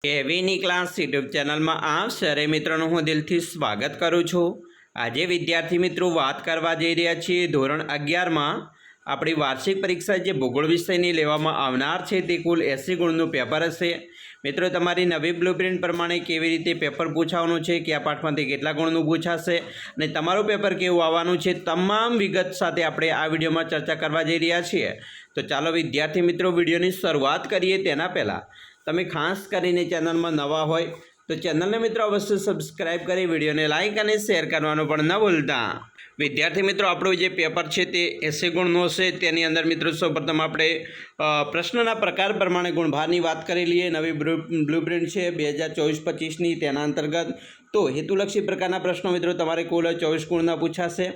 કેવીની class YouTube ચેનલમાં આપ સરે મિત્રોનું હું દિલથી સ્વાગત કરું છું। આજે વિદ્યાર્થી મિત્રો વાત કરવા જઈ રહ્યા છીએ ધોરણ 11માં આપણી વાર્ષિક પરીક્ષા જે ભૂગોળ વિષયની લેવામાં આવનાર છે તે કુલ 80 ગુણનું પેપર હશે। મિત્રો તમારી નવી બ્લુપ્રિન્ટ પ્રમાણે કેવી રીતે પેપર પૂછાવાનું છે, કયા પાઠમાંથી કેટલા ગુણનું પૂછાશે અને તમારું પેપર કેવું આવવાનું છે, તમામ વિગત સાથે આપણે આ વિડીયોમાં ચર્ચા કરવા જઈ રહ્યા છીએ। તો ચાલો વિદ્યાર્થી મિત્રો વિડીયોની શરૂઆત કરીએ। તેના પહેલાં તમે ખાસ કરીને ચેનલમાં નવા હોય તો ચેનલને મિત્રો અવશ્ય સબસ્ક્રાઇબ કરી વિડીયોને લાઇક અને શેર કરવાનું પણ ન ભૂલતા। વિદ્યાર્થી મિત્રો આપણું જે પેપર છે તે 80 ગુણનું હશે। તેની અંદર મિત્રો સૌપ્રથમ આપણે પ્રશ્નના પ્રકાર પ્રમાણે ગુણભારની વાત કરી લઈએ। નવી બ્લુપ્રિન્ટ છે 2024-25ની, તેના અંતર્ગત તો હેતુલક્ષી પ્રકારના પ્રશ્નો મિત્રો તમારે કુલ 24 ગુણના પૂછાશે।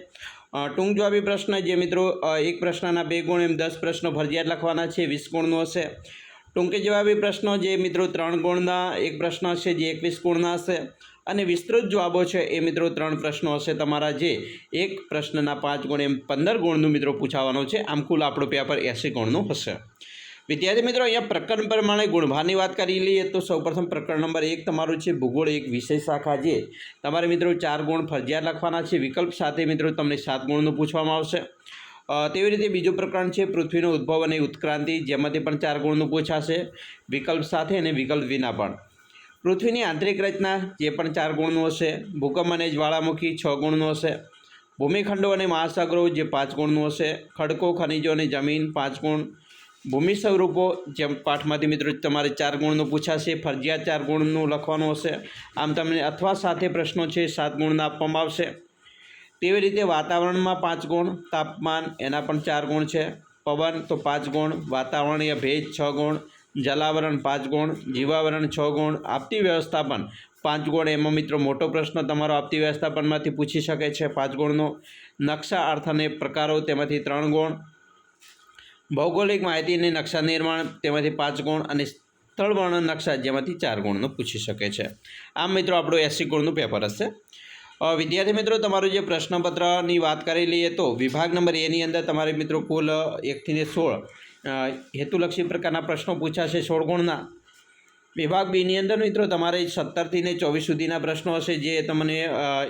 ટૂંક જવાબી પ્રશ્ન જે મિત્રો એક પ્રશ્નના 2 ગુણ એમ 10 પ્રશ્નો ફરજિયાત લખવાના છે, 20 ગુણનું હશે। ટૂંકે જવાબી પ્રશ્નો જે મિત્રો 3 ગુણના એક પ્રશ્ન હશે જે 21 ગુણના હશે, અને વિસ્તૃત જવાબો છે એ મિત્રો 3 પ્રશ્નો હશે તમારા, જે એક પ્રશ્નના 5 ગુણ એમ 15 ગુણનું મિત્રો પૂછાવાનું છે। આમ કુલ આપણું પેપર 80 ગુણનું હશે। વિદ્યાર્થી મિત્રો અહીંયા પ્રકરણ પ્રમાણે ગુણભારની વાત કરી લઈએ તો સૌપ્રથમ પ્રકરણ નંબર 1 તમારું છે ભૂગોળ એક વિષય શાખા, જે તમારે મિત્રો 4 ગુણ ફરજિયાત લખવાના છે, વિકલ્પ સાથે મિત્રો તમને 7 ગુણનું પૂછવામાં આવશે। તેવી રીતે બીજું પ્રકરણ છે પૃથ્વીનો ઉદ્ભવ અને ઉત્ક્રાંતિ, જેમાંથી પણ 4 ગુણનું પૂછાશે, વિકલ્પ સાથે અને વિકલ્પ વિના પણ। પૃથ્વીની આંતરિક રચના જે પણ 4 ગુણનું હશે। ભૂકંપ અને જ્વાળામુખી 6 ગુણનું હશે। ભૂમિખંડો અને મહાસાગરો જે 5 ગુણનું હશે। ખડકો, ખનિજો અને જમીન 5 ગુણ। ભૂમિ સ્વરૂપો જેમ પાઠમાંથી મિત્રો તમારે 4 ગુણનું પૂછાશે, ફરજિયાત 4 ગુણનું લખવાનું હશે। આમ તમને અથવા સાથે પ્રશ્નો છે 7 ગુણના આપવામાં આવશે। તેવી રીતે વાતાવરણમાં 5 ગુણ, તાપમાન એના પણ 4 ગુણ છે, પવન તો 5 ગુણ, વાતાવરણીય ભેજ 6 ગુણ, જલાવરણ 5 ગુણ, જીવાવરણ 6 ગુણ, આપતી વ્યવસ્થાપન 5 ગુણ। એમાં મિત્રો મોટો પ્રશ્ન તમારો આપતી વ્યવસ્થાપનમાંથી પૂછી શકે છે 5 ગુણનો। નકશા, અર્થ અને પ્રકારો તેમાંથી 3 ગુણ। ભૌગોલિક માહિતી અને નકશા નિર્માણ તેમાંથી 5 ગુણ, અને સ્થળ વર્ણન નકશા જેમાંથી 4 ગુણનું પૂછી શકે છે। આમ મિત્રો આપણું 80 ગુણનું પેપર હશે। વિદ્યાર્થી મિત્રો તમારું જે પ્રશ્નપત્રની વાત કરી લઈએ તો વિભાગ નંબર એની અંદર તમારે મિત્રો કુલ 1 થી 16 હેતુલક્ષી પ્રકારના પ્રશ્નો પૂછાશે 16 ગુણના। વિભાગ બીની અંદર મિત્રો તમારે 17 થી 24 સુધીના પ્રશ્નો હશે, જે તમને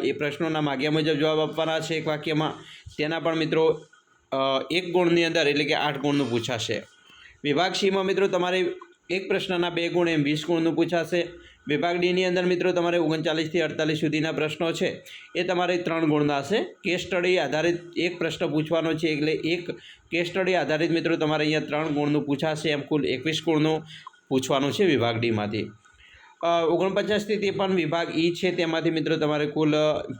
એ પ્રશ્નોના માગ્યા મુજબ જવાબ આપવાના છે એક વાક્યમાં। તેના પણ મિત્રો 1 ગુણની અંદર એટલે કે 8 ગુણનું પૂછાશે। વિભાગ સીમાં મિત્રો તમારે એક પ્રશ્નના 2 ગુણ એમ 20 ગુણનું પૂછાશે। વિભાગ ડીની અંદર મિત્રો તમારે 39 થી 48 સુધીના પ્રશ્નો છે એ તમારે 3 ગુણના હશે। કેસ સ્ટડી આધારિત એક પ્રશ્ન પૂછવાનો છે, એટલે એક કેસ સ્ટડી આધારિત મિત્રો તમારે અહીંયા 3 ગુણનું પૂછાશે। એમ કુલ 21 ગુણનું પૂછવાનું છે વિભાગ ડીમાંથી। 49 થી 53 વિભાગ ઈ છે, તેમાંથી મિત્રો તમારે કુલ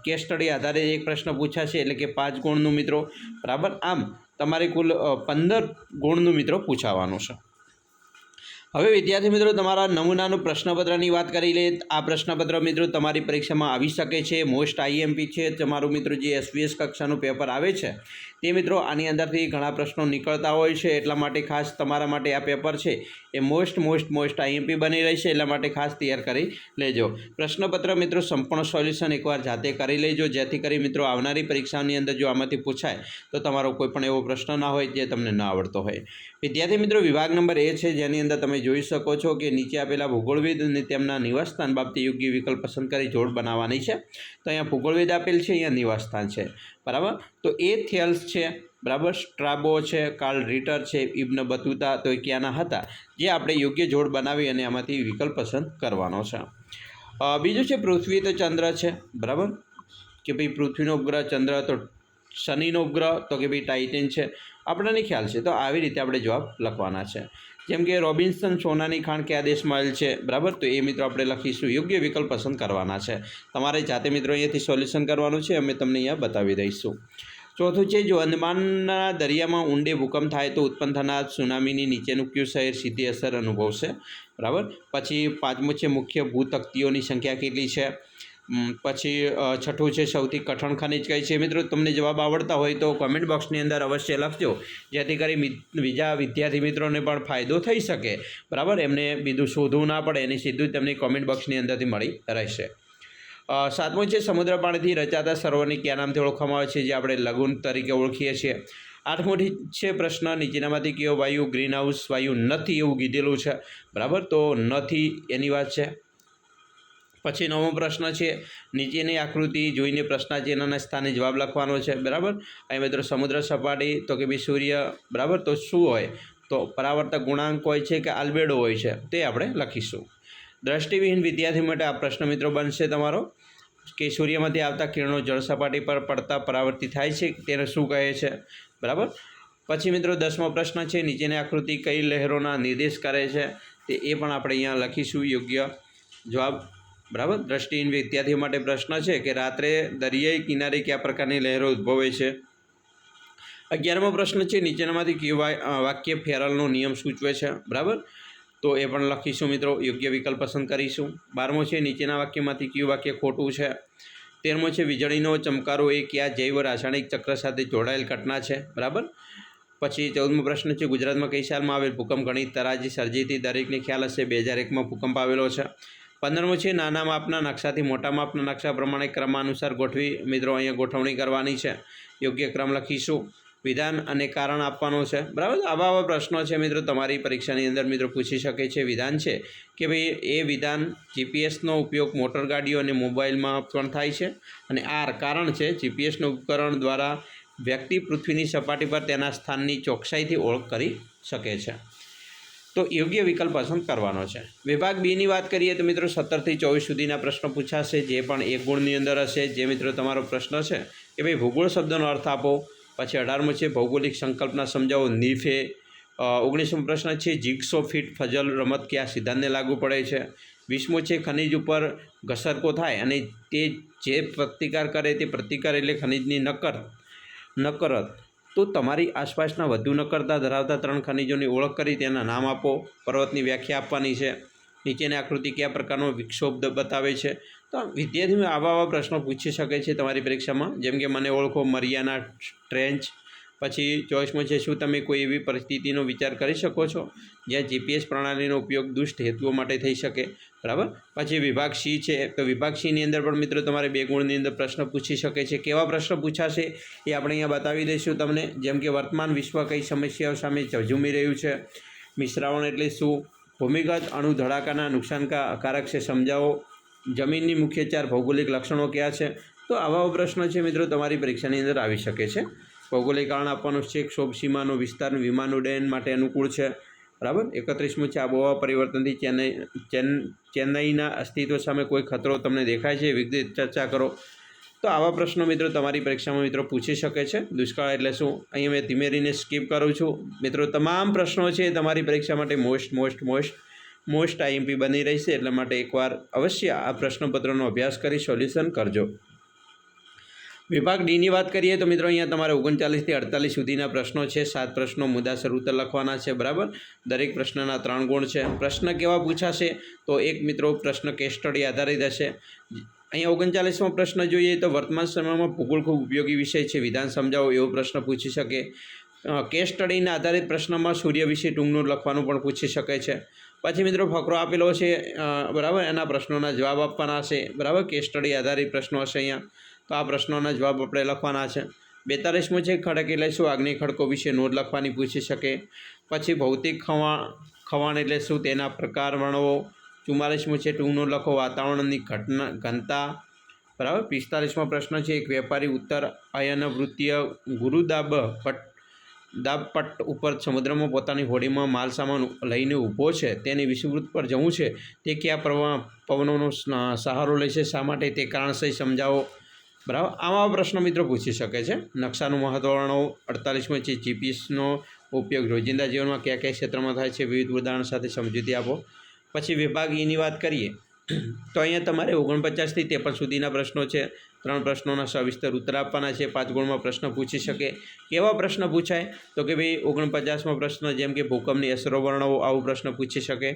કેસ સ્ટડી આધારિત એક પ્રશ્ન પૂછાશે, એટલે કે 5 ગુણનું મિત્રો, બરાબર। આમ તમારે કુલ 15 ગુણનું મિત્રો પૂછાવાનું છે। હવે વિદ્યાર્થી મિત્રો તમારા નમૂનાનું પ્રશ્નપત્રની વાત કરી લઈએ। આ પ્રશ્નપત્ર મિત્રો તમારી પરીક્ષામાં આવી શકે છે, મોસ્ટ આઈએમપી છે તમારું મિત્રો, જે એસવીએસ કક્ષાનું પેપર આવે છે તે મિત્રો આની અંદરથી ઘણા પ્રશ્નો નીકળતા હોય છે, એટલા માટે ખાસ તમારા માટે આ પેપર છે એ મોસ્ટ આઈએમપી બની રહેશે, એટલા માટે ખાસ તૈયાર કરી લેજો। પ્રશ્નપત્ર મિત્રો સંપૂર્ણ સોલ્યુશન એકવાર જાતે કરી લેજો, જેથી કરી મિત્રો આવનારી પરીક્ષાની અંદર જો આમાંથી પૂછાય તો તમારો કોઈ પણ એવો પ્રશ્ન ના હોય જે તમને ન આવડતો હોય। વિદ્યાર્થી મિત્રો વિભાગ નંબર એ છે, જેની અંદર તમે જોઈ શકો છો કે નીચે આપેલા ભૂગોળવિદ અને તેમના નિવાસસ્થાન બાબતે યોગ્ય વિકલ્પ પસંદ કરી જોડ બનાવવાની છે। તો અહીંયા ભૂગોળવિદ આપેલ છે, અહીંયા નિવાસસ્થાન છે, બરાબર। તો એ થેલ્સ છે, બરાબર, સ્ટ્રાબો છે, કાર્લ રીટર છે, ઇબ્ન બતુતા તો એ ક્યાંના હતા, જે આપણે યોગ્ય જોડ બનાવી અને આમાંથી વિકલ્પ પસંદ કરવાનો છે। બીજું છે પૃથ્વી તો ચંદ્ર છે, બરાબર, કે ભાઈ પૃથ્વીનો ઉપગ્રહ, ચંદ્ર તો શનિનો ઉપગ્રહ તો કે ભાઈ ટાઇટન છે, આપણને ખ્યાલ છે। તો આવી રીતે આપણે જવાબ લખવાના છે। જેમ કે રોબિન્સન સોનાની ખાણ કયા દેશમાં આવેલ છે, બરાબર, તો એ મિત્રો આપણે લખીશું, યોગ્ય વિકલ્પ પસંદ કરવાના છે। તમારે જાતે મિત્રો અહીંયાથી સોલ્યુશન કરવાનું છે, અમે તમને અહીંયા બતાવી દઈશું। ચોથું છે જો અંદમાનના દરિયામાં ઊંડે ભૂકંપ થાય તો ઉત્પન્ન થનાર સુનામીની નીચેનું કયું શહેર સીધી અસર અનુભવશે, બરાબર। પછી 5મું છે મુખ્ય ભૂતકતીઓની સંખ્યા કેટલી છે। પછી 6થું છે સૌથી કઠણ ખનિજ કઈ છે। મિત્રો તમને જવાબ આવડતા હોય તો કોમેન્ટ બોક્સની અંદર અવશ્ય લખજો, જેથી કરી બીજા વિદ્યાર્થી મિત્રોને પણ ફાયદો થઈ શકે, બરાબર, એમને બીજું શોધવું ના પડે, એની સીધું જ તમને કોમેન્ટ બોક્સની અંદરથી મળી રહેશે। 7મું છે સમુદ્ર પાણીથી રચાતા સરોવરને કયા નામથી ઓળખવામાં આવે છે, જે આપણે લગૂન તરીકે ઓળખીએ છીએ। 8મો છે પ્રશ્ન, નીચેનામાંથી કયો વાયુ ગ્રીન હાઉસ વાયુ નથી એવું કીધેલું છે, બરાબર, તો નથી એની વાત છે. પછી 9મો પ્રશ્ન છે, નીચેની આકૃતિ જોઈને પ્રશ્નાચિહ્નના સ્થાને જવાબ લખવાનો છે, બરાબર. અહીં મિત્રો સમુદ્ર સપાટી તો કે ભાઈ સૂર્ય, બરાબર, તો શું હોય તો પરાવર્તક ગુણાંક હોય છે કે આલ્બેડો હોય છે તે આપણે લખીશું. દ્રષ્ટિવિહીન વિદ્યાર્થી માટે આ પ્રશ્ન મિત્રો બનશે તમારો કે સૂર્યમાંથી આવતા કિરણો જળ સપાટી પર પડતા પરાવર્તિત થાય છે તેને શું કહે છે, બરાબર. પછી મિત્રો 10મો પ્રશ્ન છે, નીચેની આકૃતિ કઈ લહેરોના નિર્દેશ કરે છે તે એ પણ આપણે અહીંયા લખીશું યોગ્ય જવાબ, બરાબર. દ્રષ્ટિહીન વિદ્યાર્થીઓ માટે પ્રશ્ન છે કે રાત્રે દરિયાઈ કિનારે કયા પ્રકારની લહેરો ઉદ્ભવે છે. 11મો પ્રશ્ન છે, નીચેનામાંથી કયું વાક્ય ફેરલનો નિયમ સૂચવે છે, બરાબર, તો એ પણ લખીશું મિત્રો, યોગ્ય વિકલ્પ પસંદ કરીશું. 12મો છે, નીચેના વાક્યમાંથી કયું વાક્ય ખોટું છે. 13મો છે, વીજળીનો ચમકારો એ કયા જૈવ રાસાયણિક ચક્ર સાથે જોડાયેલ ઘટના છે, બરાબર. પછી 14મો પ્રશ્ન છે, ગુજરાતમાં કઈ સાલમાં આવેલ ભૂકંપ ઘણી તરાજી સર્જીથી દરેકને ખ્યાલ હશે, 2001માં ભૂકંપ આવેલો છે. 15મો છે, નાના માપના નકશાથી મોટા માપના નકશા પ્રમાણે ક્રમાનુસાર ગોઠવી, મિત્રો અહીંયા ગોઠવણી કરવાની છે, યોગ્ય ક્રમ લખીશું. વિધાન અને કારણ આપવાનું છે, બરાબર. આવા પ્રશ્નો છે મિત્રો તમારી પરીક્ષાની અંદર મિત્રો પૂછી શકે છે. વિધાન છે કે ભાઈ એ વિધાન જીપીએસનો ઉપયોગ મોટર ગાડીઓ અને મોબાઈલમાં પણ થાય છે, અને કારણ છે જીપીએસનું ઉપકરણ દ્વારા વ્યક્તિ પૃથ્વીની સપાટી પર તેના સ્થાનની ચોકસાઈથી ઓળખ કરી શકે છે. તો યોગ્ય વિકલ્પ પસંદ કરવાનો છે. વિભાગ બીની વાત કરીએ તો મિત્રો 17થી 24 સુધીના પ્રશ્નો પૂછાશે, જે પણ 1 ગુણની અંદર હશે. જે મિત્રો તમારો પ્રશ્ન છે કે ભાઈ ભૂગોળ શબ્દનો અર્થ આપો. પછી 18મો છે, ભૌગોલિક સંકલ્પના સમજાવો, નીફે. 19મો પ્રશ્ન છે, જિગ્સો ફિટ ફઝલ રમત કયા સિદ્ધાંતને લાગુ પડે છે. 20મો છે, ખનિજ ઉપર ઘસરકો થાય અને તે જે પ્રતિકાર કરે તે પ્રતિકાર એટલે ખનિજની નકરત. તો તમારી આસપાસના વધુ નકરતા ધરાવતા 3 ખનિજોની ઓળખ કરી તેના નામ આપો. પર્વતની વ્યાખ્યા આપવાની છે. નીચેની આકૃતિ કયા પ્રકારનો વિક્ષોભ બતાવે છે. તો વિદ્યાર્થીઓ આવા પ્રશ્નો પૂછી શકે છે તમારી પરીક્ષામાં, જેમ કે મને ઓળખો, મરિયાના ટ્રેન્ચ. પછી 24મો છે, શું તમે કોઈ એવી પરિસ્થિતિનો વિચાર કરી શકો છો જ્યાં જીપીએસ પ્રણાલીનો ઉપયોગ દુષ્ટ હેતુઓ માટે થઈ શકે, બરાબર. પછી વિભાગ સી છે, તો વિભાગ સીની અંદર પણ મિત્રો તમારે 2 ગુણની અંદર પ્રશ્ન પૂછી શકે છે. કેવા પ્રશ્ન પૂછાશે એ આપણે અહીંયા બતાવી દઈશું તમને, જેમ કે વર્તમાન વિશ્વ કઈ સમસ્યાઓ સામે ઝઝૂમી રહ્યું છે. મિશ્રાવણ એટલે શું. ભૂમિગત અણુ ધડાકાના નુકસાનકારક છે, સમજાવો. જમીનની મુખ્ય 4 ભૌગોલિક લક્ષણો કયા છે. તો આવા પ્રશ્નો છે મિત્રો તમારી પરીક્ષાની અંદર આવી શકે છે. ભૌગોલિક કારણ આપવાનું છે, ક્ષોભ સીમાનો વિસ્તાર વિમાન ઉડ્ડયન માટે અનુકૂળ છે, બરાબર. 31મો છે, આબોહવા પરિવર્તનથી ચેન્નઈના અસ્તિત્વ સામે કોઈ ખતરો તમને દેખાય છે, વિગત ચર્ચા કરો. તો આવા પ્રશ્નો મિત્રો તમારી પરીક્ષામાં મિત્રો પૂછી શકે છે. દુષ્કાળ એટલે શું, અહીંયા મેં ધીમે રહીને સ્કીપ કરું છું. મિત્રો તમામ પ્રશ્નો છે તમારી પરીક્ષા માટે મોસ્ટ આઈએમપી બની રહેશે, એટલા માટે એકવાર અવશ્ય આ પ્રશ્નપત્રનો અભ્યાસ કરી સોલ્યુશન કરજો. વિભાગ ડીની વાત કરીએ તો મિત્રો અહીંયા તમારે 39થી 48 સુધીના પ્રશ્નો છે. 7 પ્રશ્નો મુદ્દાસર ઉત્તર લખવાના છે, બરાબર. દરેક પ્રશ્નના 3 ગુણ છે. પ્રશ્ન કેવા પૂછાશે તો એક મિત્રો પ્રશ્ન કેસ સ્ટડી આધારિત હશે. અહીંયા 39મો પ્રશ્ન જોઈએ તો વર્તમાન સમયમાં ભૂગોળ ખૂબ ઉપયોગી વિષય છે, વિધાન સમજાવો એવો પ્રશ્ન પૂછી શકે. કેસ સ્ટડીના આધારિત પ્રશ્નમાં સૂર્ય વિશે ટૂંકનું લખવાનું પણ પૂછી શકે છે. પછી મિત્રો ફકરો આપેલો છે, બરાબર, એના પ્રશ્નોના જવાબ આપવાના છે, બરાબર. કેસ સ્ટડી આધારિત પ્રશ્નો હશે અહીંયા, તો આ પ્રશ્નોના જવાબ આપણે લખવાના છે. 42મો છે, ખડક એટલે શું, આગ્નેય ખડકો વિશે નોંધ લખવાની પૂછી શકે. પછી ભૌતિક ખવાણ એટલે શું, તેના પ્રકાર વર્ણવો. 44મો છે, ટૂંકનું લખો, વાતાવરણની ઘનતા, બરાબર. 45મો પ્રશ્ન છે, એક વેપારી ઉત્તર અયનવૃત્તીય દાબપટ્ટ ઉપર સમુદ્રમાં પોતાની હોડીમાં માલ સામાન લઈને ઊભો છે, તેની વિષુવવૃત્ત પર જવું છે, તે કયા પવનોનો સહારો લેશે, શા માટે, તે કારણસર સમજાવો, બરાબર. આવા પ્રશ્નો મિત્રો પૂછી શકે છે. નકશાનું મહત્વ વર્ણવો. 48મો છે, જીપીએસનો ઉપયોગ રોજિંદા જીવનમાં કયા કયા ક્ષેત્રમાં થાય છે, વિવિધ ઉદાહરણ સાથે સમજૂતી આપો. પછી વિભાગ ઈની વાત કરીએ તો અહીંયા તમારે 49થી 53 સુધીના પ્રશ્નો છે. 3 પ્રશ્નોના સવિસ્તર ઉત્તર આપવાના છે. 5 ગુણમાં પ્રશ્ન પૂછી શકે. કેવા પ્રશ્ન પૂછાય તો કે ભાઈ 49મો પ્રશ્ન, જેમ કે ભૂકંપની અસરો વર્ણવો, આવો પ્રશ્ન પૂછી શકે.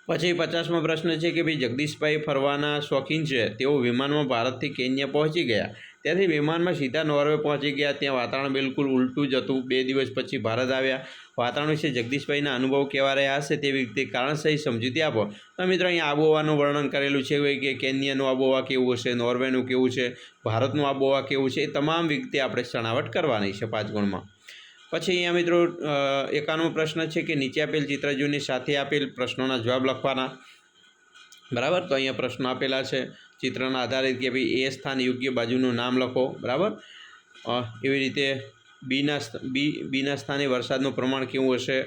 પછી 50મો પ્રશ્ન છે કે ભાઈ જગદીશભાઈ ફરવાના શોખીન છે, તેઓ વિમાનમાં ભારતથી કેન્યા પહોંચી ગયા, ત્યાંથી વિમાનમાં સીધા નોર્વે પહોંચી ગયા. ત્યાં વાતાવરણ બિલકુલ ઉલટું જ હતું. 2 દિવસ પછી ભારત આવ્યા. વાતાવરણ વિશે જગદીશભાઈના અનુભવ કેવા રહ્યા હશે તે રીતે કારણસહિત સમજૂતી આપો. તો મિત્રો અહીંયા આબોહવાનું વર્ણન કરેલું છે કે કેન્યાનું આબોહવા કેવું હશે, નોર્વેનું કેવું છે, ભારતનું આબોહવા કેવું છે, એ તમામ વિગતે આપણે છણાવટ કરવાની છે 5 ગુણમાં. પછી અહીંયા મિત્રો 91મો પ્રશ્ન છે કે નીચે આપેલ ચિત્ર જોઈને સાથે આપેલ પ્રશ્નોના જવાબ લખવાના. બરાબર, તો અહીંયા પ્રશ્નો આપેલા છે ચિત્રના આધારિત કે ભાઈ એ સ્થાન યોગ્ય બાજુનું નામ લખો. બરાબર, એવી રીતે બીના સ્થાને વરસાદનું પ્રમાણ કેવું હશે.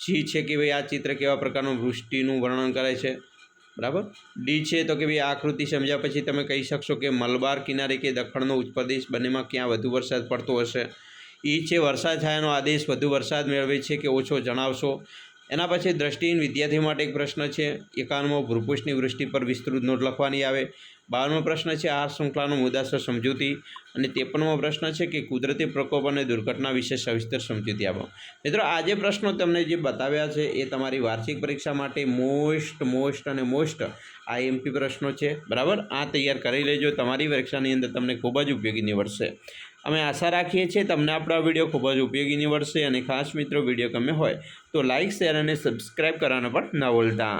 સી છે કે ભાઈ આ ચિત્ર કેવા પ્રકારનું વૃષ્ટિનું વર્ણન કરે છે. બરાબર. ડી છે તો કે ભાઈ આ આકૃતિ સમજ્યા પછી તમે કહી શકશો કે મલબાર કિનારે કે દખણનો ઉચ્ચપ્રદેશ બંનેમાં ક્યાં વધુ વરસાદ પડતો હશે. ઈ છે વરસાદ છાયાનો આદેશ વધુ વરસાદ મેળવે છે કે ઓછો જણાવશો. એના પછી દ્રષ્ટિહીન વિદ્યાર્થીઓ માટે એક પ્રશ્ન છે. 51મો ભૂપૃષ્ઠની વૃષ્ટિ પર વિસ્તૃત નોટ લખવાની આવે. 52મો પ્રશ્ન છે આહાર શૃંખલાનો મુદ્દાસર સમજૂતી. અને 53મો પ્રશ્ન છે કે કુદરતી પ્રકોપ અને દુર્ઘટના વિશે સવિસ્તર સમજૂતી આપો. મિત્રો આ જે પ્રશ્નો તમને જે બતાવ્યા છે એ તમારી વાર્ષિક પરીક્ષા માટે મોસ્ટ આઈએમપી પ્રશ્નો છે. બરાબર, આ તૈયાર કરી લેજો. તમારી પરીક્ષાની અંદર તમને ખૂબ જ ઉપયોગી નીવડશે. અમે આશા રાખીએ છીએ તમને આપણો વિડીયો ખૂબ જ ઉપયોગી નીવડશે. અને ખાસ મિત્રો વિડીયો ગમે હોય તો લાઇક, શેર અને સબસ્ક્રાઈબ કરવાનું પણ ન ભૂલતા.